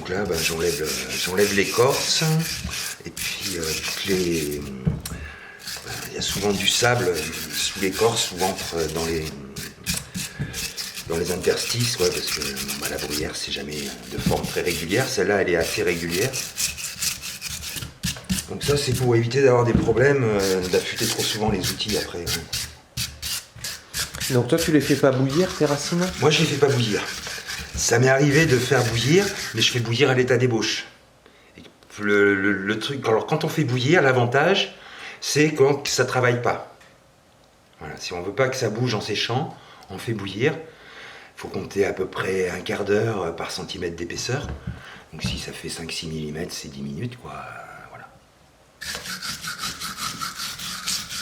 Donc là, j'enlève l'écorce et puis toutes les... Il y a souvent du sable sous l'écorce ou entre dans les interstices, ouais, parce que la bruyère c'est jamais de forme très régulière. Celle-là elle est assez régulière. Donc ça c'est pour éviter d'avoir des problèmes, d'affûter trop souvent les outils après. Donc toi tu les fais pas bouillir tes racines? Moi je les fais pas bouillir. Ça m'est arrivé de faire bouillir, mais je fais bouillir à l'état d'ébauche. Le truc, alors quand on fait bouillir, l'avantage c'est quand ça travaille pas. Voilà, si on veut pas que ça bouge en séchant, on fait bouillir. Il faut compter à peu près un quart d'heure par centimètre d'épaisseur. Donc si ça fait 5-6 mm, c'est 10 minutes, quoi. Voilà.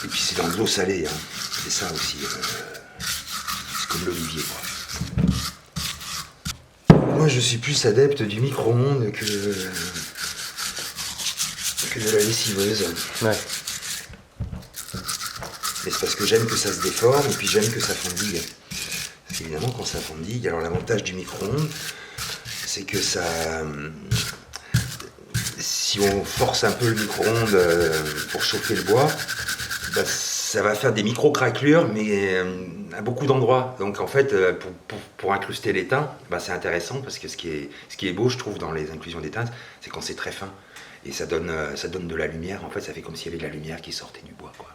Et puis c'est dans de l'eau salée, hein. C'est ça aussi. C'est comme l'olivier, quoi. Moi, je suis plus adepte du micro-ondes que de la lessiveuse. Ouais. Mais c'est parce que j'aime que ça se déforme et puis j'aime que ça fondigue. Parce qu'évidemment, quand ça fondigue, alors l'avantage du micro-ondes, c'est que ça... Si on force un peu le micro-ondes pour chauffer le bois, bah, ça va faire des micro-craquelures, mais à beaucoup d'endroits. Donc en fait, pour incruster l'étain, bah, c'est intéressant parce que ce qui est beau, je trouve, dans les inclusions d'étain, c'est quand c'est très fin. Et ça donne de la lumière. En fait, ça fait comme s'il y avait de la lumière qui sortait du bois, quoi.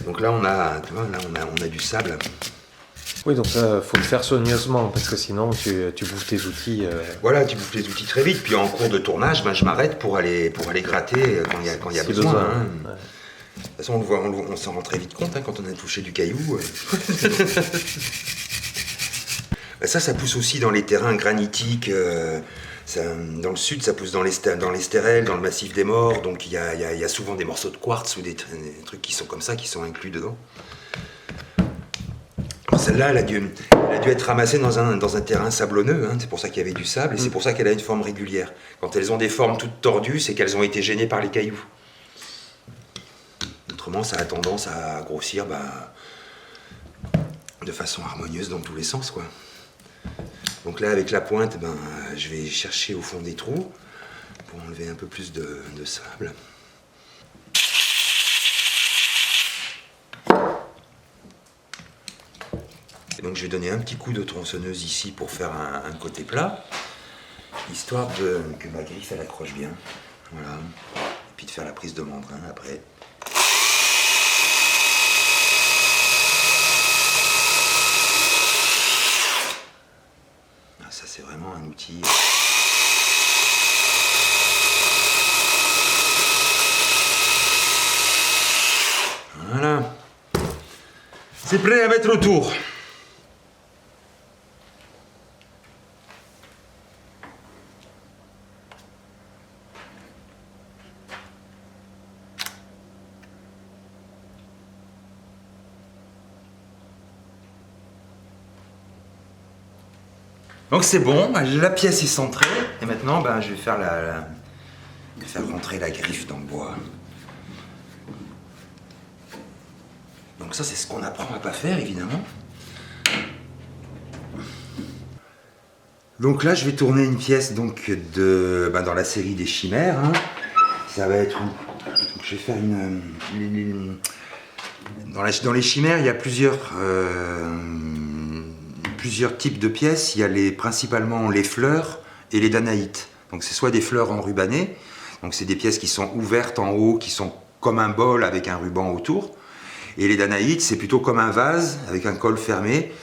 Donc là, on a du sable. Oui, donc ça, faut le faire soigneusement, parce que sinon tu bouffes tes outils. Voilà, tu bouffes les outils très vite. Puis en cours de tournage, ben, je m'arrête pour aller gratter quand il y a besoin. Hein. Ouais. De toute façon, on s'en rend très vite compte hein, quand on a touché du caillou. Ben, ça pousse aussi dans les terrains granitiques. Dans le sud, ça pousse dans les stérels, dans le massif des morts. Donc il y a souvent des morceaux de quartz ou des trucs qui sont comme ça, qui sont inclus dedans. Celle-là, elle a dû être ramassée dans un terrain sablonneux, hein. C'est pour ça qu'il y avait du sable et c'est pour ça qu'elle a une forme régulière. Quand elles ont des formes toutes tordues, c'est qu'elles ont été gênées par les cailloux. Autrement, ça a tendance à grossir de façon harmonieuse dans tous les sens, quoi. Donc là, avec la pointe, je vais chercher au fond des trous pour enlever un peu plus de sable. Et donc je vais donner un petit coup de tronçonneuse ici pour faire un côté plat, histoire que ma griffe elle accroche bien. Voilà. Et puis de faire la prise de membrane après. Ça c'est vraiment un outil. Voilà. C'est prêt à mettre autour. Donc c'est bon, la pièce est centrée et maintenant je vais faire faire rentrer la griffe dans le bois. Donc ça c'est ce qu'on apprend à pas faire évidemment. Donc là je vais tourner une pièce donc dans la série des chimères. Hein. Ça va être donc, je vais faire dans les chimères il y a plusieurs types de pièces. Il y a principalement les fleurs et les danaïtes. Donc c'est soit des fleurs enrubannées, donc c'est des pièces qui sont ouvertes en haut, qui sont comme un bol avec un ruban autour. Et les danaïtes, c'est plutôt comme un vase avec un col fermé,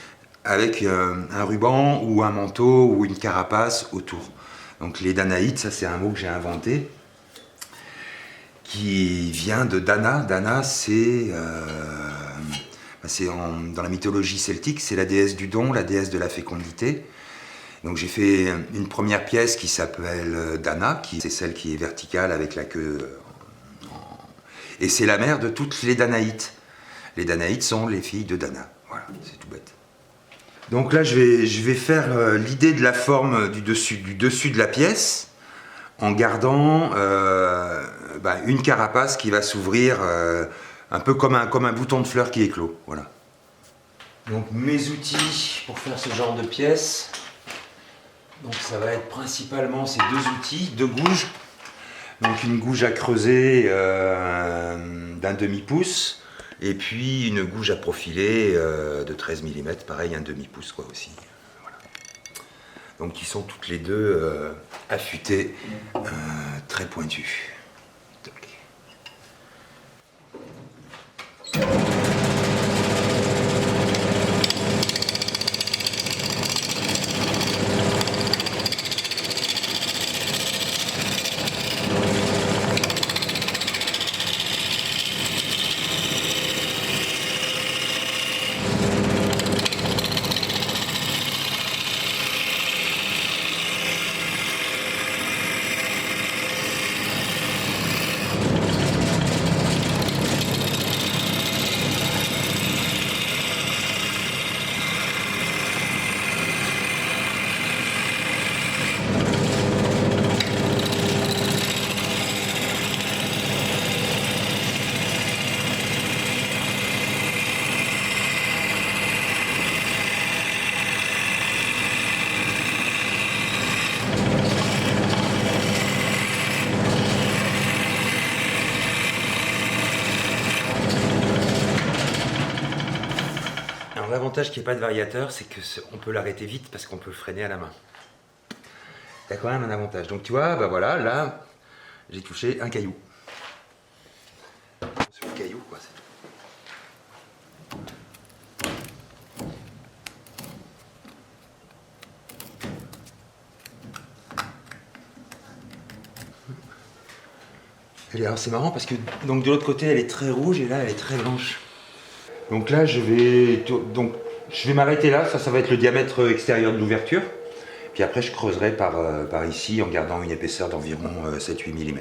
avec un ruban ou un manteau ou une carapace autour. Donc les danaïtes, ça c'est un mot que j'ai inventé, qui vient de Dana. Dana, c'est dans la mythologie celtique, c'est la déesse du don, la déesse de la fécondité. Donc j'ai fait une première pièce qui s'appelle Dana, c'est celle qui est verticale avec la queue. Et c'est la mère de toutes les Danaïtes. Les Danaïtes sont les filles de Dana. Voilà, c'est tout bête. Donc là, je vais faire l'idée de la forme du dessus de la pièce, en gardant une carapace qui va s'ouvrir un peu comme un bouton de fleur qui éclot. Voilà. Donc mes outils pour faire ce genre de pièce, Donc ça va être principalement ces deux outils, deux gouges. Donc une gouge à creuser d'un demi-pouce et puis une gouge à profiler de 13 mm, pareil un demi-pouce quoi aussi. Voilà. Donc qui sont toutes les deux affûtées, très pointues. Alors l'avantage qu'il n'y ait pas de variateur, c'est qu'on peut l'arrêter vite parce qu'on peut le freiner à la main. Il y a quand même un avantage. Donc tu vois, bah voilà, là, j'ai touché un caillou. Sur le caillou, quoi, c'est tout. Alors c'est marrant parce que donc de l'autre côté elle est très rouge et là elle est très blanche. Donc là je vais m'arrêter là, ça va être le diamètre extérieur de l'ouverture. Puis après je creuserai par ici en gardant une épaisseur d'environ 7-8 mm.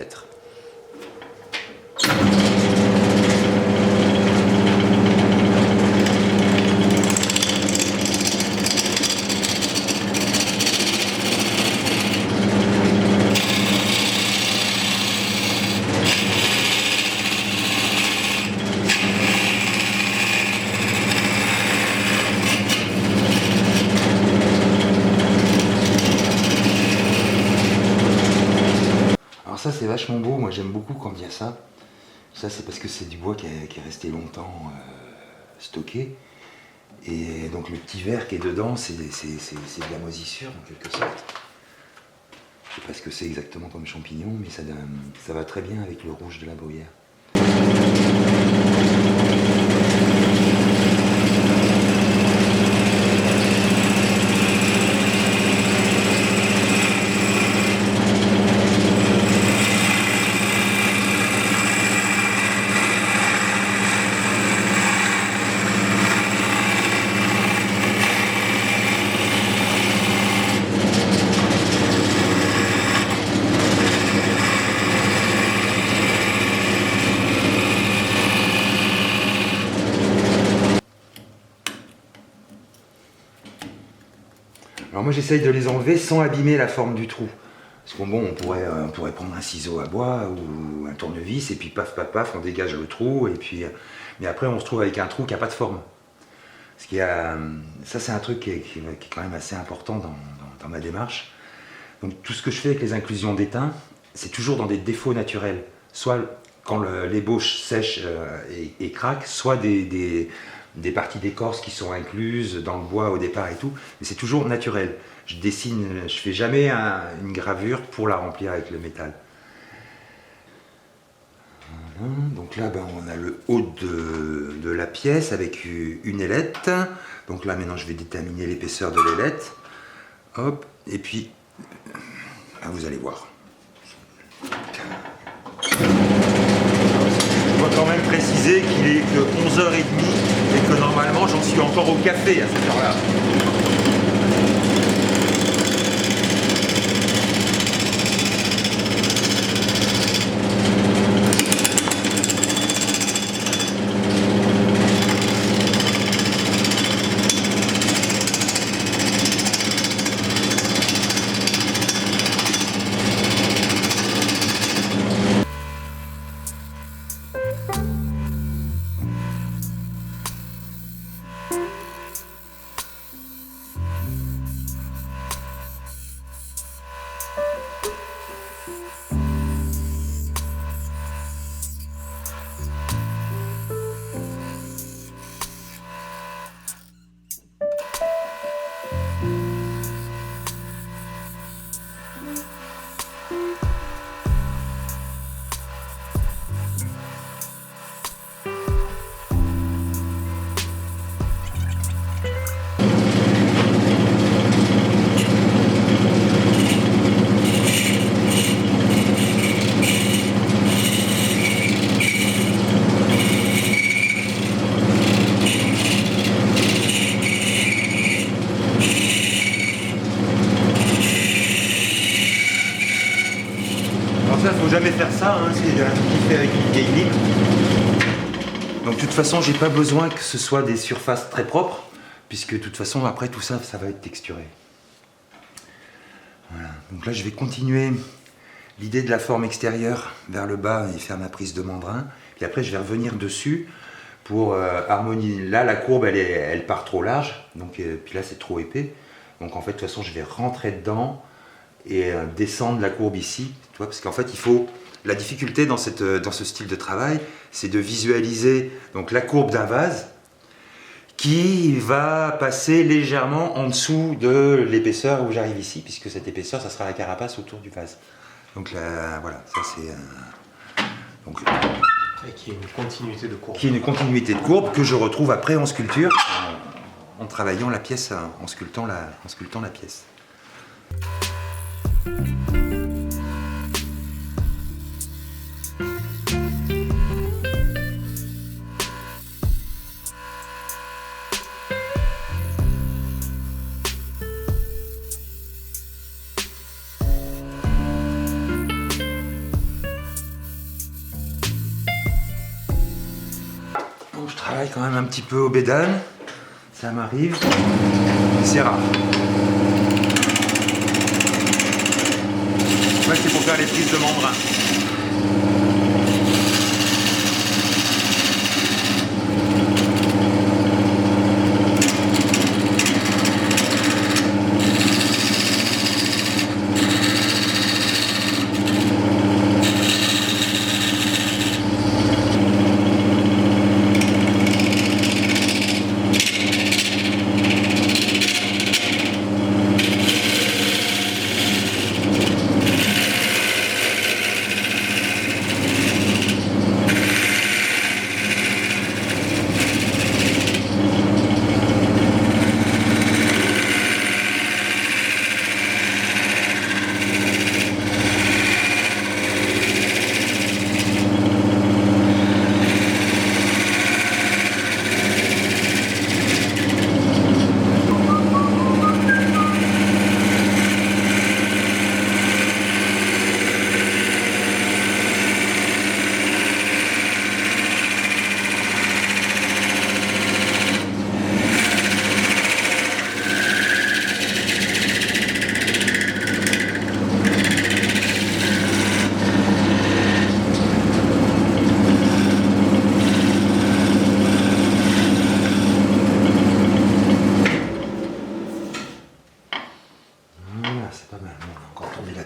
Ça c'est vachement beau, moi j'aime beaucoup quand il y a ça. Ça c'est parce que c'est du bois qui est resté longtemps stocké. Et donc le petit verre qui est dedans, c'est de la moisissure en quelque sorte. Je sais pas ce que c'est exactement comme champignon, mais ça va très bien avec le rouge de la bruyère. Alors moi j'essaye de les enlever sans abîmer la forme du trou. Parce qu'on on pourrait prendre un ciseau à bois ou un tournevis et puis paf paf paf on dégage le trou et puis mais après on se trouve avec un trou qui n'a pas de forme. Ça c'est un truc qui est quand même assez important dans ma démarche. Donc tout ce que je fais avec les inclusions d'étain, c'est toujours dans des défauts naturels. Soit quand l'ébauche sèche et craque, soit des parties d'écorce qui sont incluses dans le bois au départ et tout, mais c'est toujours naturel. Je fais jamais une gravure pour la remplir avec le métal. Voilà. Donc là, on a le haut de la pièce avec une ailette. Donc là, maintenant, je vais déterminer l'épaisseur de l'ailette. Hop, et puis, vous allez voir. Je dois quand même préciser qu'il est que 11h30 et que normalement j'en suis encore au café à cette heure-là. jamais faire ça, hein, c'est un truc qui fait avec une vieille lime. Donc de toute façon, j'ai pas besoin que ce soit des surfaces très propres, puisque de toute façon, après tout ça, ça va être texturé. Voilà, donc là je vais continuer l'idée de la forme extérieure vers le bas et faire ma prise de mandrin. Puis après je vais revenir dessus pour harmoniser. Là la courbe elle part trop large, donc, puis là c'est trop épais. Donc en fait de toute façon je vais rentrer dedans et descendre la courbe ici. Tu vois, parce qu'en fait il faut... La difficulté dans ce style de travail, c'est de visualiser donc, la courbe d'un vase qui va passer légèrement en dessous de l'épaisseur où j'arrive ici, puisque cette épaisseur, ça sera la carapace autour du vase. Donc là, voilà, ça c'est... donc, Et qui est une continuité de courbe. qui est une continuité de courbe que je retrouve après en sculpture, en travaillant la pièce, en sculptant la pièce. Je travaille quand même un petit peu au bédane, ça m'arrive, c'est rare. Moi c'est pour faire les prises de mandrin.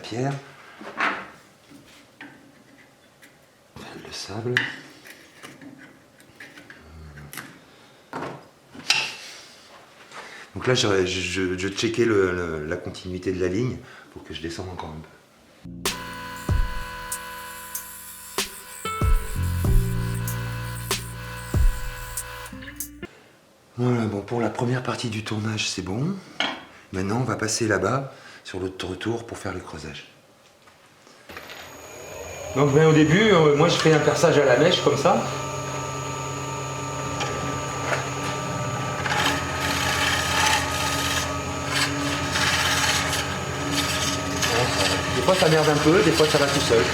Pierre, le sable. Donc là, je checkais la continuité de la ligne pour que je descende encore un peu. Voilà, bon, pour la première partie du tournage, c'est bon. Maintenant, on va passer là-bas, sur l'autre tour, pour faire le creusage. Donc, au début, moi, je fais un perçage à la mèche, comme ça. Des fois, ça merde un peu, des fois, ça va tout seul.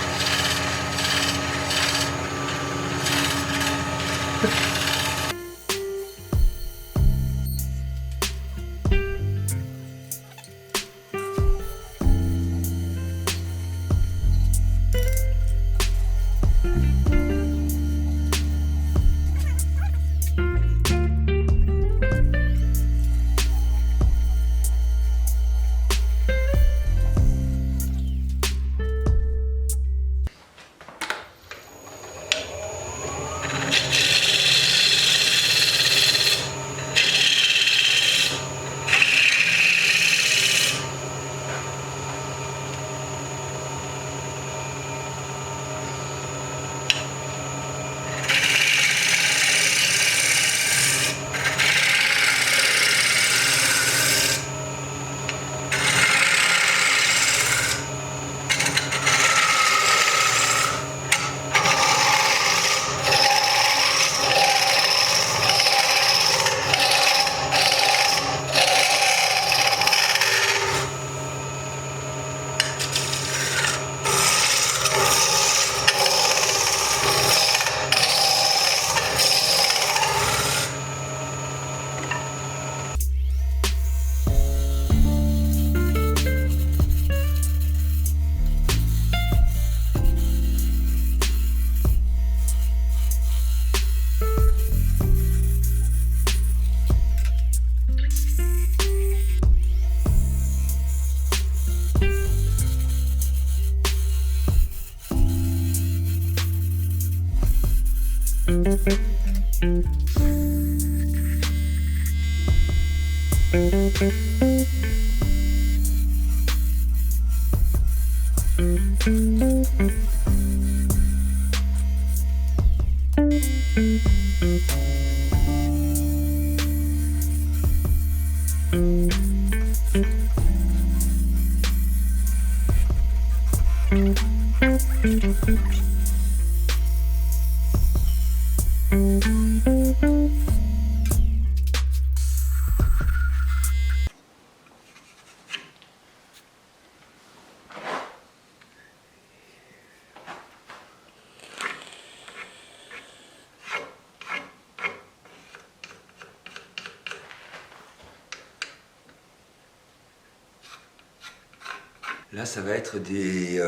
Là, ça va être des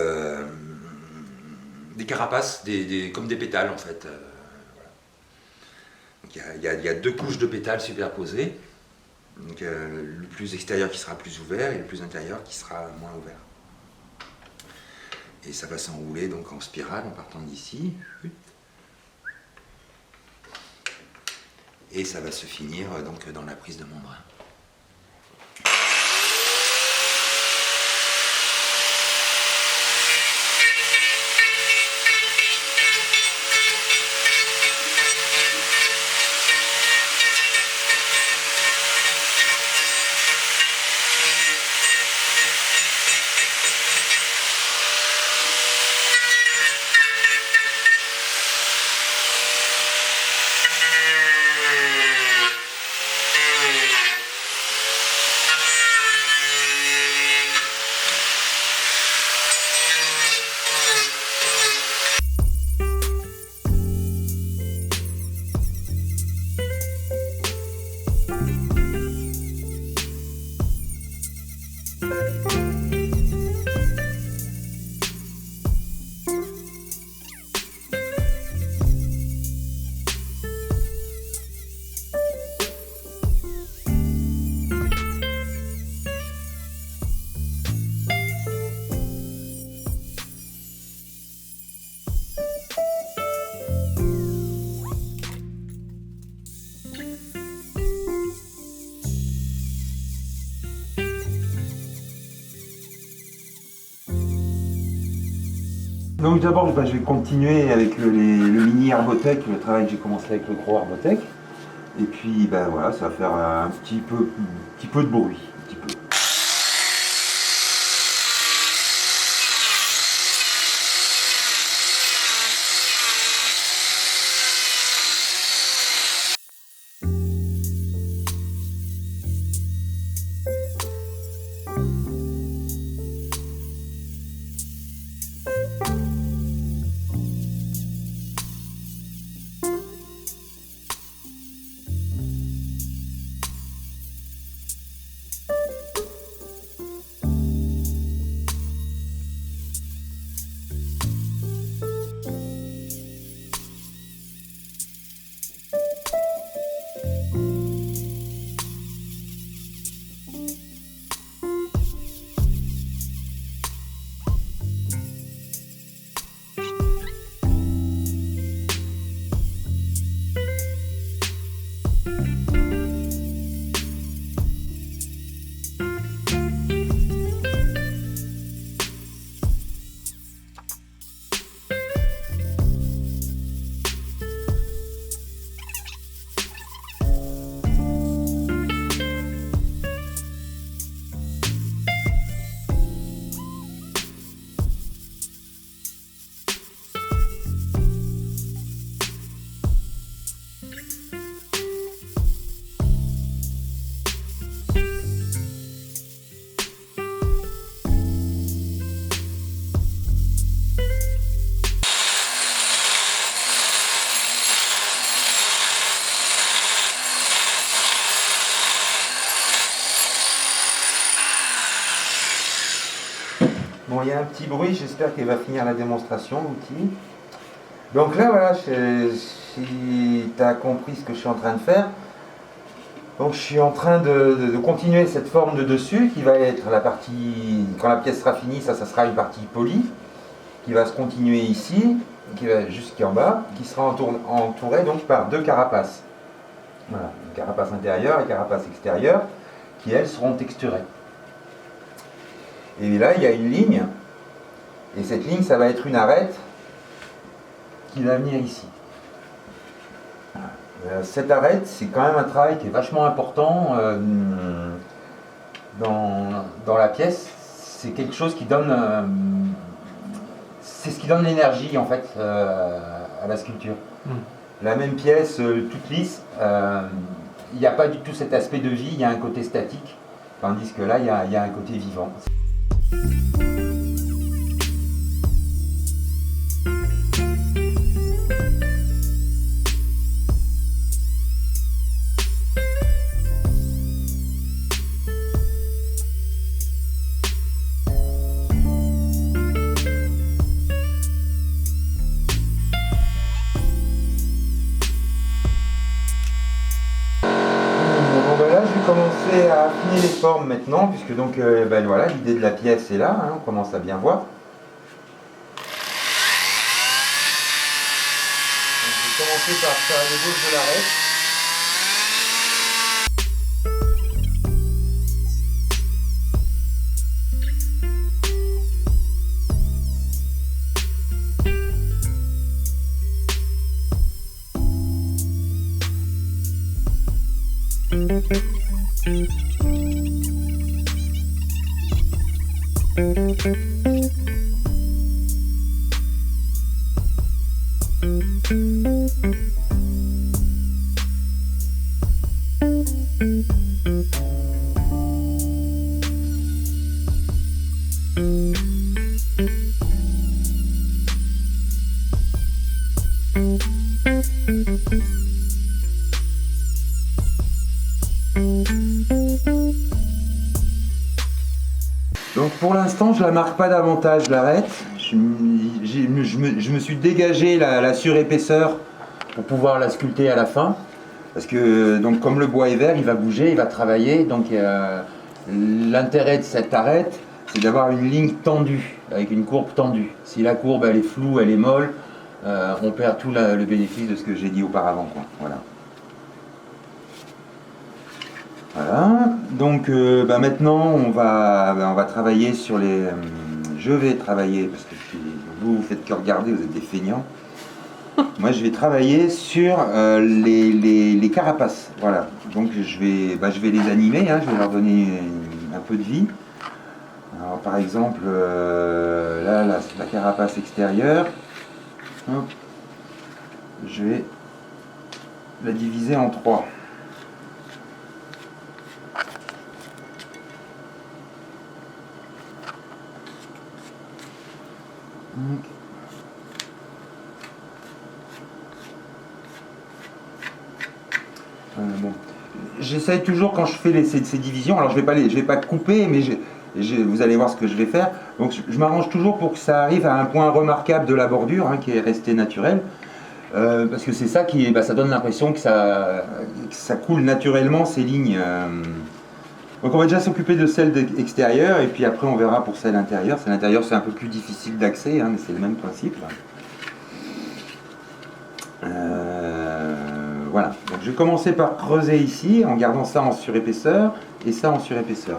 carapaces, comme des pétales en fait. Voilà. Donc, il y a deux couches de pétales superposées. Donc, le plus extérieur qui sera plus ouvert et le plus intérieur qui sera moins ouvert. Et ça va s'enrouler donc en spirale en partant d'ici. Et ça va se finir donc dans la prise de membrane. Donc d'abord, je vais continuer avec le mini Herbotech, le travail que j'ai commencé avec le gros Herbotech. Et puis voilà, ça va faire un petit peu de bruit. Un petit peu. Bon, il y a un petit bruit, j'espère qu'il va finir la démonstration, l'outil. Donc là, voilà, si tu as compris ce que je suis en train de faire, donc je suis en train de continuer cette forme de dessus qui va être la partie, quand la pièce sera finie, ça sera une partie polie, qui va se continuer ici, qui va jusqu'en bas, qui sera entourée donc par deux carapaces. Voilà, une carapace intérieure et une carapace extérieure, qui elles seront texturées. Et là il y a une ligne, et cette ligne ça va être une arête qui va venir ici. Cette arête, c'est quand même un travail qui est vachement important dans la pièce. C'est quelque chose qui donne, c'est ce qui donne l'énergie en fait à la sculpture. La même pièce toute lisse, il n'y a pas du tout cet aspect de vie, il y a un côté statique, tandis que là il y a un côté vivant. Commencer à affiner les formes maintenant, puisque donc ben voilà, l'idée de la pièce est là, hein, on commence à bien voir. Donc, je vais commencer par faire l'ébauche de l'arête. Donc pour l'instant je la marque pas davantage l'arête, je me suis dégagé la surépaisseur pour pouvoir la sculpter à la fin, parce que donc comme le bois est vert il va bouger, il va travailler, donc l'intérêt de cette arête c'est d'avoir une ligne tendue, avec une courbe tendue. Si la courbe elle est floue, elle est molle, on perd tout le bénéfice de ce que j'ai dit auparavant, quoi. Voilà. Voilà, donc maintenant on va travailler sur les... je vais travailler, parce que vous faites que regarder, vous êtes des feignants. Moi je vais travailler sur les carapaces, voilà. Donc je vais les animer, hein, je vais leur donner un peu de vie. Alors par exemple, là la carapace extérieure, hop, je vais la diviser en 3. Bon. J'essaye toujours quand je fais ces divisions, alors je vais pas couper, mais vous allez voir ce que je vais faire. Donc je m'arrange toujours pour que ça arrive à un point remarquable de la bordure, hein, qui est resté naturel, parce que c'est ça qui, ça donne l'impression que ça coule naturellement ces lignes. Donc on va déjà s'occuper de celle extérieure, et puis après on verra pour celle intérieure. Celle intérieure c'est un peu plus difficile d'accès, hein, mais c'est le même principe. Voilà, donc je vais commencer par creuser ici en gardant ça en surépaisseur et ça en surépaisseur.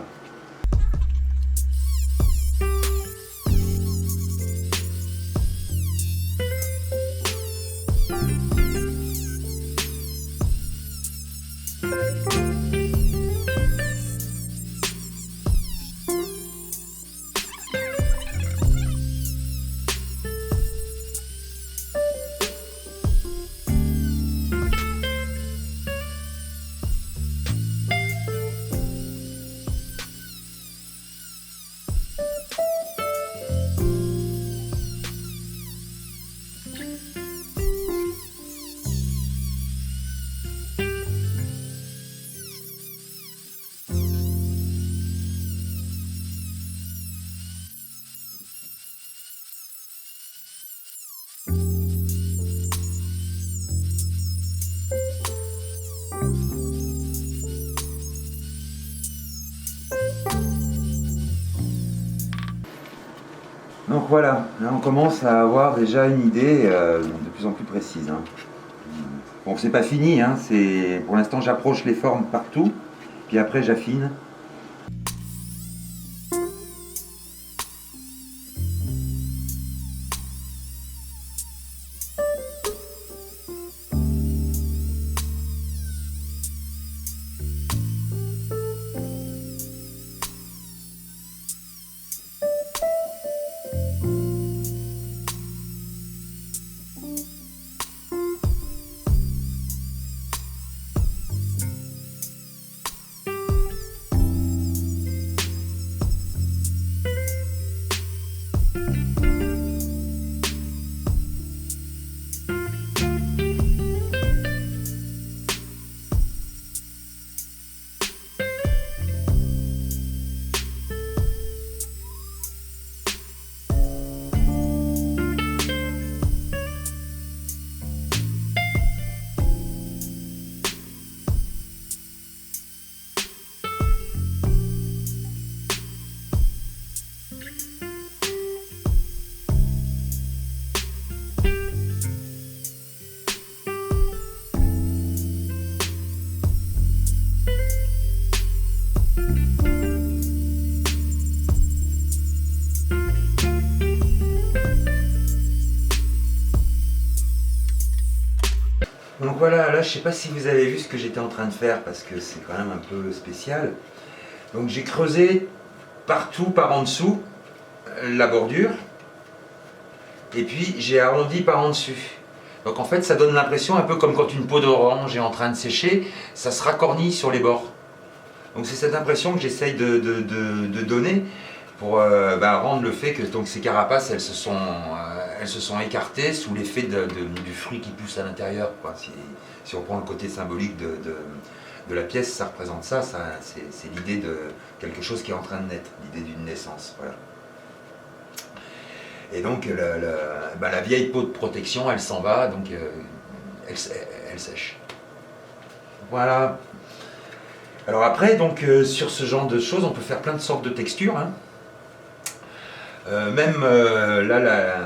Donc voilà, là on commence à avoir déjà une idée de plus en plus précise. Hein. Bon, c'est pas fini, hein, pour l'instant j'approche les formes partout, puis après j'affine voilà, là je sais pas si vous avez vu ce que j'étais en train de faire parce que c'est quand même un peu spécial. Donc j'ai creusé partout par en dessous la bordure et puis j'ai arrondi par en dessus. Donc en fait ça donne l'impression un peu comme quand une peau d'orange est en train de sécher, ça se racornit sur les bords. Donc c'est cette impression que j'essaye de donner pour rendre le fait que donc, ces carapaces elles se sont écartées sous l'effet du fruit qui pousse à l'intérieur. Si on prend le côté symbolique de la pièce, ça représente ça, c'est l'idée de quelque chose qui est en train de naître, l'idée d'une naissance. Voilà. Et donc la vieille peau de protection, elle s'en va, donc elle sèche. Voilà. Alors après, donc sur ce genre de choses, on peut faire plein de sortes de textures. Hein.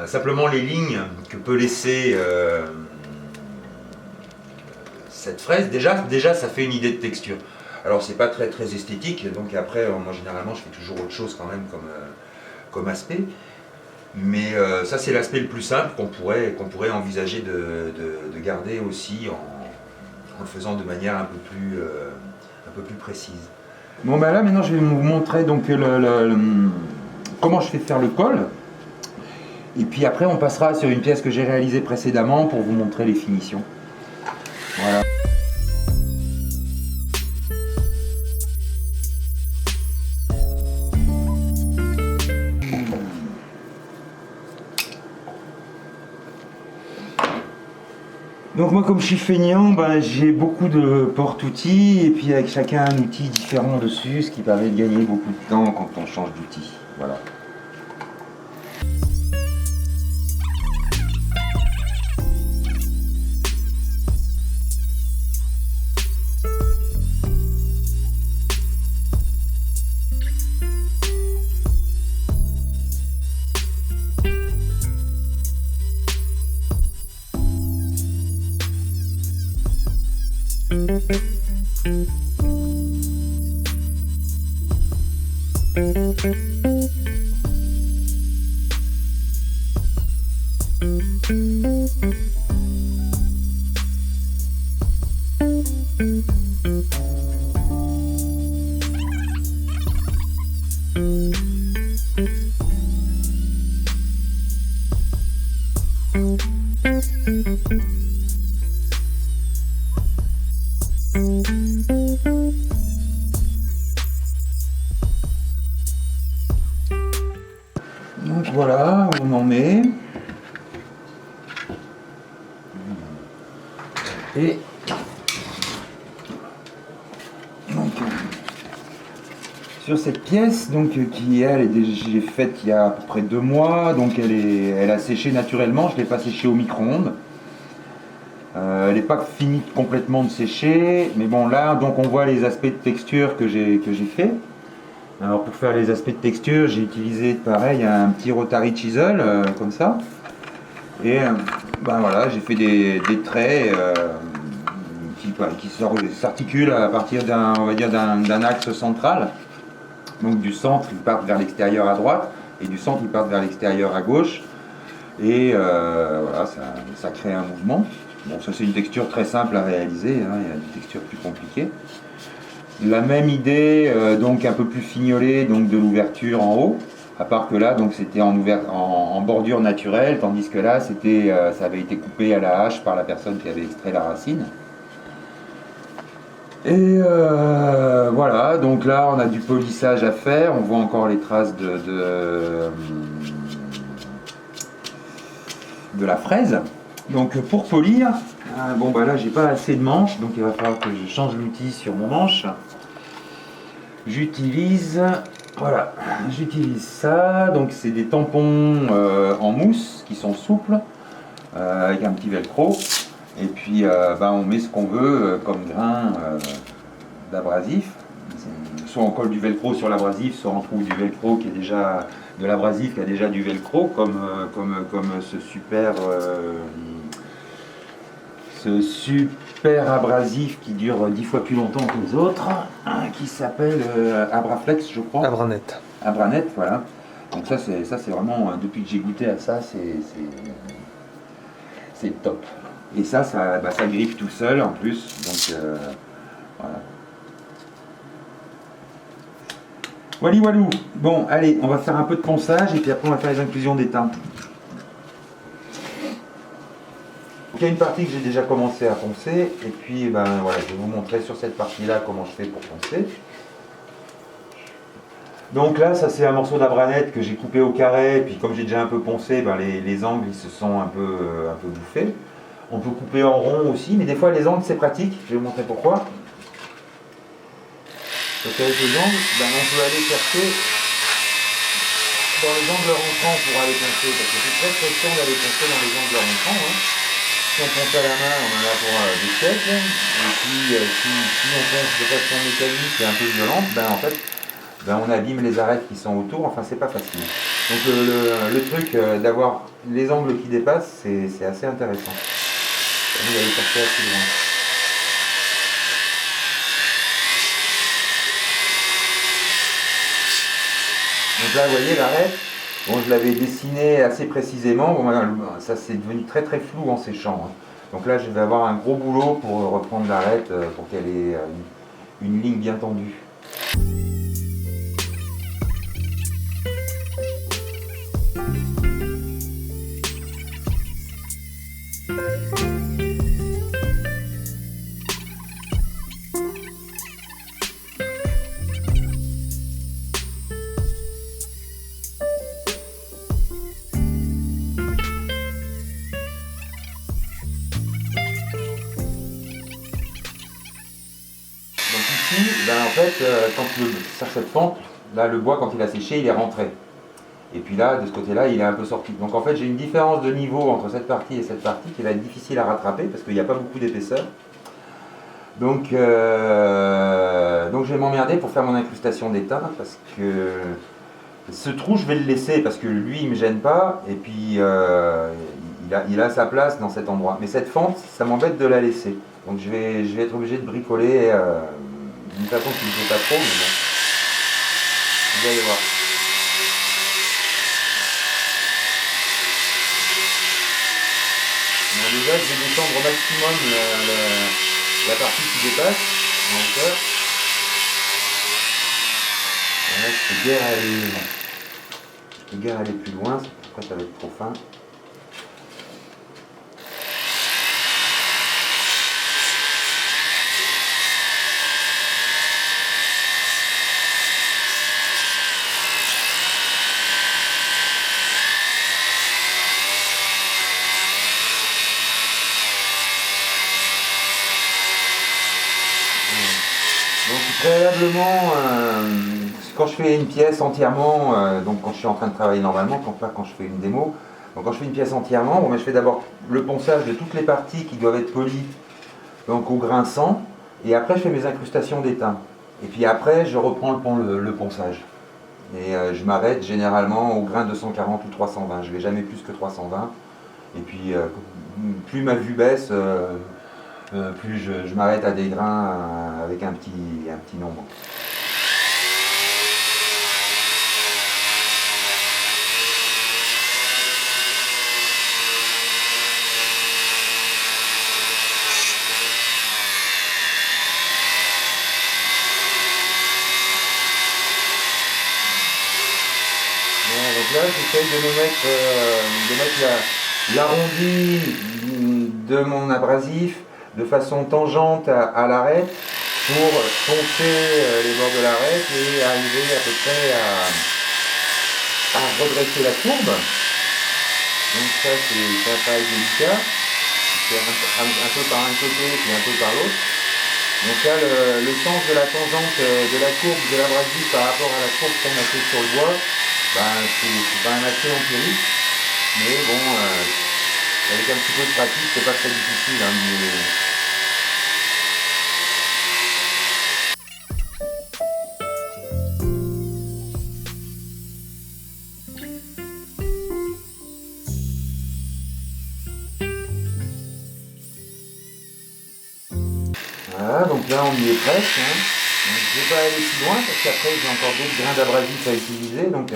Simplement les lignes que peut laisser cette fraise, déjà ça fait une idée de texture. Alors c'est pas très esthétique, donc après moi généralement je fais toujours autre chose quand même comme aspect. Mais ça c'est l'aspect le plus simple qu'on pourrait envisager de garder aussi en le faisant de manière un peu plus précise. Bon bah là maintenant je vais vous montrer donc comment je fais faire le col. Et puis après on passera sur une pièce que j'ai réalisée précédemment pour vous montrer les finitions. Voilà. Donc moi comme je suis feignant, j'ai beaucoup de porte-outils et puis avec chacun un outil différent dessus, ce qui permet de gagner beaucoup de temps quand on change d'outil. Voilà. Donc voilà, on en est. Et donc, sur cette pièce, donc, qui elle est déjà faite il y a à peu près 2 mois, donc elle a séché naturellement, je ne l'ai pas séchée au micro-ondes. Elle n'est pas finie complètement de sécher, mais bon là donc on voit les aspects de texture que j'ai fait. Alors pour faire les aspects de texture, j'ai utilisé pareil un petit rotary chisel comme ça. Et voilà, j'ai fait des traits qui s'articulent à partir d'un axe central. Donc du centre, ils partent vers l'extérieur à droite, et du centre, ils partent vers l'extérieur à gauche. Et voilà, ça crée un mouvement. Bon, ça c'est une texture très simple à réaliser, hein, il y a des textures plus compliquées. La même idée, donc un peu plus fignolée, donc de l'ouverture en haut, à part que là, donc c'était en bordure naturelle, tandis que là, ça avait été coupé à la hache par la personne qui avait extrait la racine. Et voilà, donc là, on a du polissage à faire, on voit encore les traces de la fraise. Donc pour polir, là j'ai pas assez de manches, donc il va falloir que je change l'outil sur mon manche. J'utilise ça, donc c'est des tampons en mousse qui sont souples, avec un petit velcro. Et puis on met ce qu'on veut comme grain d'abrasif. Soit on colle du velcro sur l'abrasif, soit on trouve du velcro qui est déjà de l'abrasif qui a déjà du velcro, comme ce super abrasif qui dure 10 fois plus longtemps que les autres, qui s'appelle Abraflex, je crois. Abranet. Abranet, voilà. Donc ça c'est vraiment, depuis que j'ai goûté à ça, c'est top. Et ça griffe tout seul en plus. Donc voilà. Wally Walou. Bon, allez, on va faire un peu de ponçage et puis après on va faire les inclusions d'étain. Il y a une partie que j'ai déjà commencé à poncer et puis voilà, je vais vous montrer sur cette partie-là comment je fais pour poncer. Donc là, ça c'est un morceau d'abranette que j'ai coupé au carré, et puis comme j'ai déjà un peu poncé, les angles ils se sont un peu bouffés. On peut couper en rond aussi, mais des fois les angles c'est pratique, je vais vous montrer pourquoi. Donc avec les angles, on peut aller chercher dans les angles rentrants pour aller poncer, parce que c'est très chiant d'aller poncer dans les angles rentrants. Hein. Si on ponce à la main, on en a pour des siècles, et puis si on ponce de façon mécanique et un peu violente, en fait, on abîme les arêtes qui sont autour, enfin c'est pas facile. Donc le truc d'avoir les angles qui dépassent, c'est assez intéressant. Ça nous aller chercher assez loin. Donc là vous voyez l'arête, bon, je l'avais dessiné assez précisément, bon, ça c'est devenu très très flou en séchant. Hein. Donc là je vais avoir un gros boulot pour reprendre l'arête pour qu'elle ait une ligne bien tendue. En fait, quand sur cette fente, là le bois quand il a séché, il est rentré. Et puis là, de ce côté-là, il est un peu sorti. Donc en fait, j'ai une différence de niveau entre cette partie et cette partie qui va être difficile à rattraper parce qu'il n'y a pas beaucoup d'épaisseur. Donc je vais m'emmerder pour faire mon incrustation d'étain parce que ce trou, je vais le laisser parce que lui, il ne me gêne pas. Et puis, il a sa place dans cet endroit. Mais cette fente, ça m'embête de la laisser. Donc je vais être obligé de bricoler d'une façon qui ne me fait pas trop, mais bon. Vous allez voir. Bon, déjà, je vais descendre au maximum la partie qui dépasse en hauteur. Là, je peux guère aller plus loin, après ça va être trop fin. Donc préalablement, quand je fais une pièce entièrement, donc quand je suis en train de travailler normalement, pas quand je fais une démo, donc quand je fais une pièce entièrement, je fais d'abord le ponçage de toutes les parties qui doivent être polies, donc au grain 100, et après je fais mes incrustations d'étain. Et puis après je reprends le ponçage. Et je m'arrête généralement au grain 240 ou 320, je ne vais jamais plus que 320. Et puis plus ma vue baisse, plus je m'arrête à des grains avec un petit nombre. Donc là, j'essaye de mettre l'arrondi de mon abrasif de façon tangente à l'arête pour poncer les bords de l'arête et arriver à peu près à redresser la courbe. Donc ça c'est un travail délicat, c'est un peu par un côté puis un peu par l'autre. Donc là le sens de la tangente de la courbe de l'abrasif par rapport à la courbe qu'on a fait sur le bois, c'est quand même assez empirique, mais bon, avec un petit peu de pratique, c'est pas très difficile. Voilà, donc là on y est presque. Donc, je ne vais pas aller plus loin parce qu'après j'ai encore d'autres grains d'abrasif à utiliser. Donc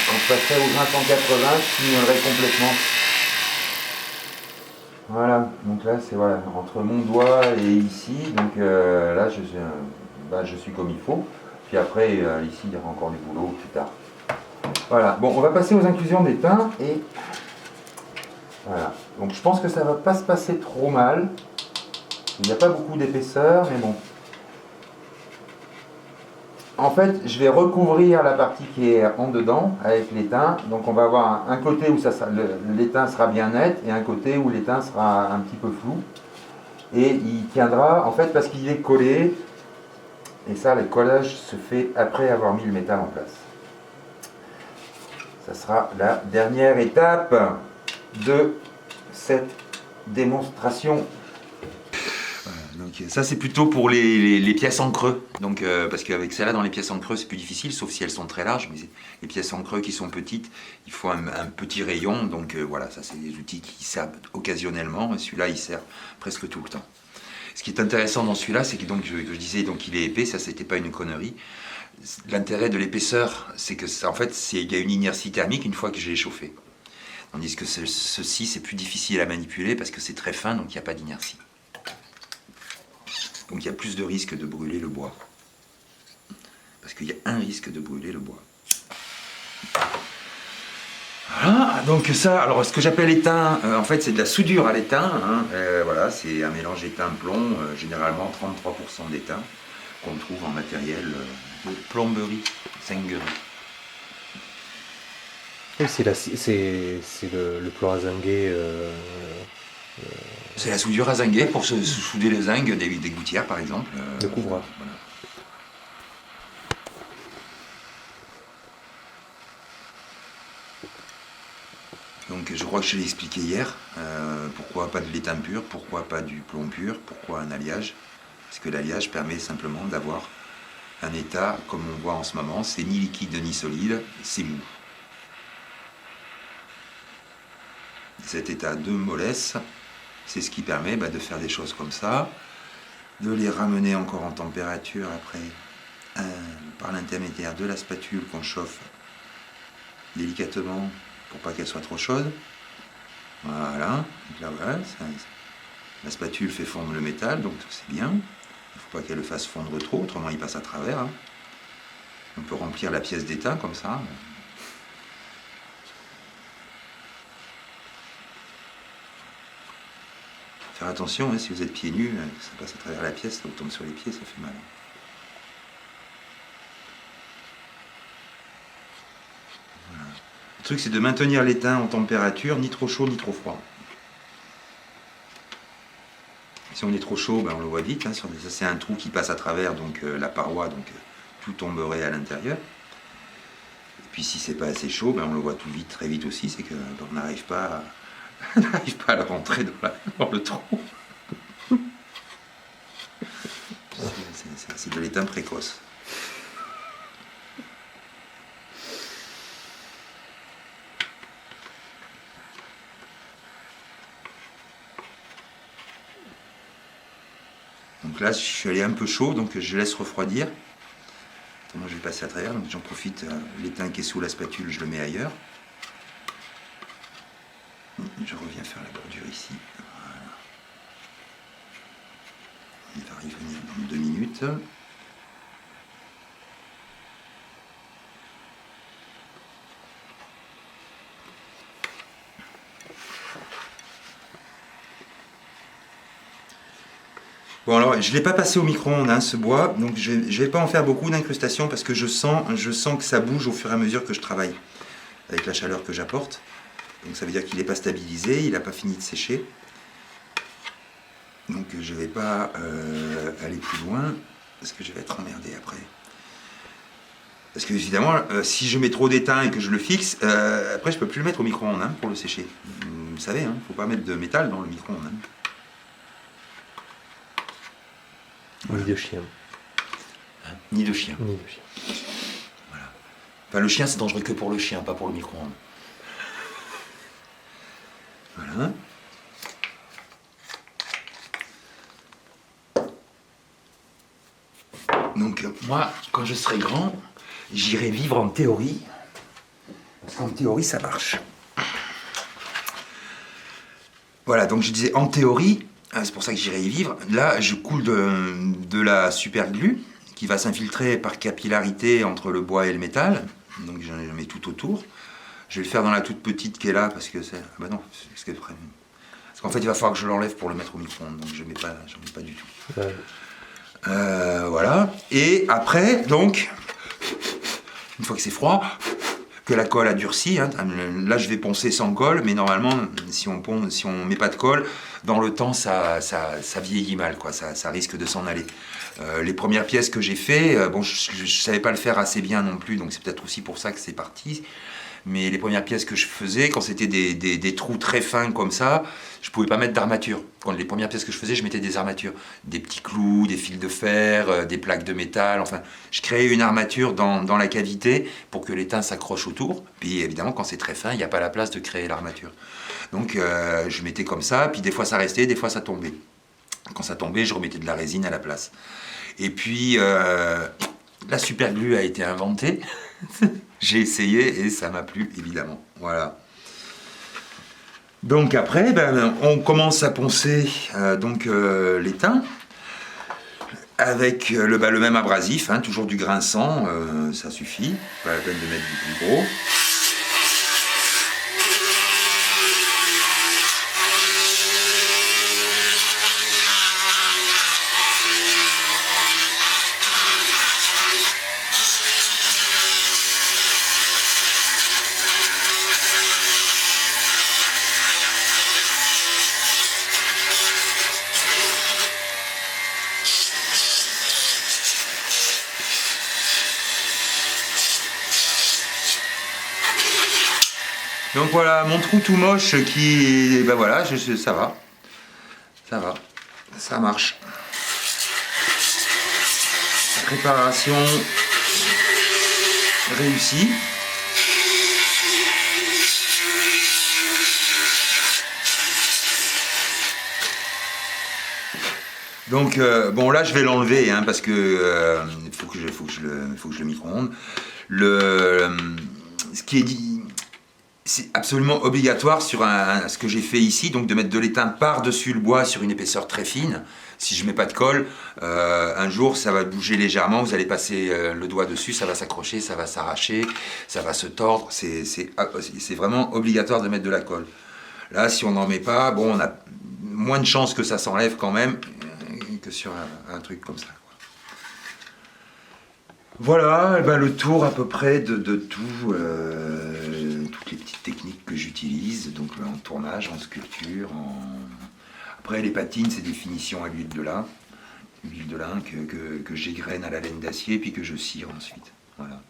quand je passerai au grain 180, je signerai complètement. Voilà, donc là c'est voilà, entre mon doigt et ici, donc là je suis comme il faut. Puis après, ici il y aura encore du boulot plus tard. Voilà, bon on va passer aux inclusions d'étain et voilà. Donc je pense que ça va pas se passer trop mal. Il n'y a pas beaucoup d'épaisseur, mais bon. En fait, je vais recouvrir la partie qui est en dedans avec l'étain. Donc on va avoir un côté où l'étain sera bien net et un côté où l'étain sera un petit peu flou. Et il tiendra, en fait, parce qu'il est collé. Et ça, le collage se fait après avoir mis le métal en place. Ça sera la dernière étape de cette démonstration. Donc ça c'est plutôt pour les pièces en creux, donc, parce qu'avec celle-là dans les pièces en creux c'est plus difficile, sauf si elles sont très larges, mais les pièces en creux qui sont petites, il faut un petit rayon, donc voilà, ça c'est des outils qui servent occasionnellement, et celui-là il sert presque tout le temps. Ce qui est intéressant dans celui-là, c'est que donc, je disais donc il est épais, ça c'était pas une connerie. L'intérêt de l'épaisseur, c'est que ça, en fait il y a une inertie thermique une fois que j'ai chauffé. Tandis que ceci c'est plus difficile à manipuler parce que c'est très fin, donc il n'y a pas d'inertie. Donc il y a plus de risque de brûler le bois. Parce qu'il y a un risque de brûler le bois. Voilà, donc ça, alors ce que j'appelle étain, en fait c'est de la soudure à l'étain. Hein, voilà, c'est un mélange étain-plomb, généralement 33% d'étain, qu'on trouve en matériel de plomberie, zinguerie. Oui, c'est le plomb à zinguer. C'est la soudure à zinguer pour souder les zingues des gouttières par exemple. De couvreur. Voilà. Donc je crois que je l'ai expliqué hier, pourquoi pas de l'étain pur, pourquoi pas du plomb pur, pourquoi un alliage. Parce que l'alliage permet simplement d'avoir un état comme on voit en ce moment, c'est ni liquide ni solide, c'est mou. Cet état de mollesse, c'est ce qui permet de faire des choses comme ça, de les ramener encore en température après, par l'intermédiaire de la spatule qu'on chauffe délicatement pour pas qu'elle soit trop chaude. Voilà, donc là, voilà la spatule fait fondre le métal, donc c'est bien. Il ne faut pas qu'elle le fasse fondre trop, autrement il passe à travers. Hein. On peut remplir la pièce d'étain comme ça. Faire attention, hein, si vous êtes pieds nus, ça passe à travers la pièce, ça vous tombe sur les pieds, ça fait mal. Voilà. Le truc c'est de maintenir l'étain en température, ni trop chaud ni trop froid. Si on est trop chaud, on le voit vite, hein, ça c'est un trou qui passe à travers donc, la paroi, donc tout tomberait à l'intérieur. Et puis si c'est pas assez chaud, on le voit tout vite, très vite aussi, c'est qu'on n'arrive pas à le rentrer dans le trou. C'est de l'étain précoce. Donc là, je suis allé un peu chaud, donc je laisse refroidir. Moi, je vais passer à travers, donc j'en profite. L'étain qui est sous la spatule, je le mets ailleurs. Je reviens faire la bordure ici. Voilà. Il va revenir dans 2 minutes. Bon alors, je ne l'ai pas passé au micro-ondes, hein, ce bois, donc je ne vais pas en faire beaucoup d'incrustations parce que je sens que ça bouge au fur et à mesure que je travaille, avec la chaleur que j'apporte. Donc ça veut dire qu'il n'est pas stabilisé, il n'a pas fini de sécher. Donc je ne vais pas aller plus loin, parce que je vais être emmerdé après. Parce que évidemment, si je mets trop d'étain et que je le fixe, après je ne peux plus le mettre au micro-ondes, hein, pour le sécher. Vous savez, il ne faut pas mettre de métal dans le micro-ondes. Hein. Ni de chien. Hein, ni de chien. Ni de chien. Voilà. Enfin, le chien, c'est dangereux que pour le chien, pas pour le micro-ondes. Voilà. Donc, moi, quand je serai grand, j'irai vivre en théorie. Parce qu'en théorie, ça marche. Voilà, donc je disais en théorie, c'est pour ça que j'irai y vivre. Là, je coule de la super glue qui va s'infiltrer par capillarité entre le bois et le métal. Donc je mets tout autour. Je vais le faire dans la toute petite qui est là parce que c'est. Ah bah non, parce qu'en fait il va falloir que je l'enlève pour le mettre au micro-ondes, donc j'en mets pas du tout. Ouais. Voilà. Et après, donc, une fois que c'est froid, que la colle a durci, hein, là je vais poncer sans colle, mais normalement, si on met pas de colle, dans le temps, ça vieillit mal, quoi, ça risque de s'en aller. Les premières pièces que j'ai fait, bon, je savais pas le faire assez bien non plus, donc c'est peut-être aussi pour ça que c'est parti. Mais les premières pièces que je faisais, quand c'était des trous très fins comme ça, je pouvais pas mettre d'armature. Quand les premières pièces que je faisais, je mettais des armatures. Des petits clous, des fils de fer, des plaques de métal, enfin, je créais une armature dans la cavité pour que l'étain s'accroche autour. Puis évidemment, quand c'est très fin, il n'y a pas la place de créer l'armature. Donc je mettais comme ça, puis des fois ça restait, des fois ça tombait. Quand ça tombait, je remettais de la résine à la place. Et puis, la super glue a été inventée. J'ai essayé et ça m'a plu, évidemment. Voilà. Donc après, on commence à poncer l'étain avec le même abrasif, hein, toujours du grinçant, ça suffit. Pas la peine de mettre du plus gros. Donc voilà, mon trou tout moche qui... Ben voilà, ça va. Ça va. Ça marche. Préparation réussie. Donc bon là je vais l'enlever hein, parce que faut que je le micro-ondes. Ce qui est dit, c'est absolument obligatoire sur ce que j'ai fait ici, donc de mettre de l'étain par-dessus le bois sur une épaisseur très fine. Si je mets pas de colle, un jour ça va bouger légèrement, vous allez passer le doigt dessus, ça va s'accrocher, ça va s'arracher, ça va se tordre. C'est vraiment obligatoire de mettre de la colle. Là, si on n'en met pas, bon, on a moins de chances que ça s'enlève quand même que sur un truc comme ça. Voilà, le tour à peu près de tout, toutes les petites techniques que j'utilise, donc en tournage, en sculpture, Après les patines, c'est des finitions à l'huile de lin que j'égrène à la laine d'acier puis que je cire ensuite. Voilà.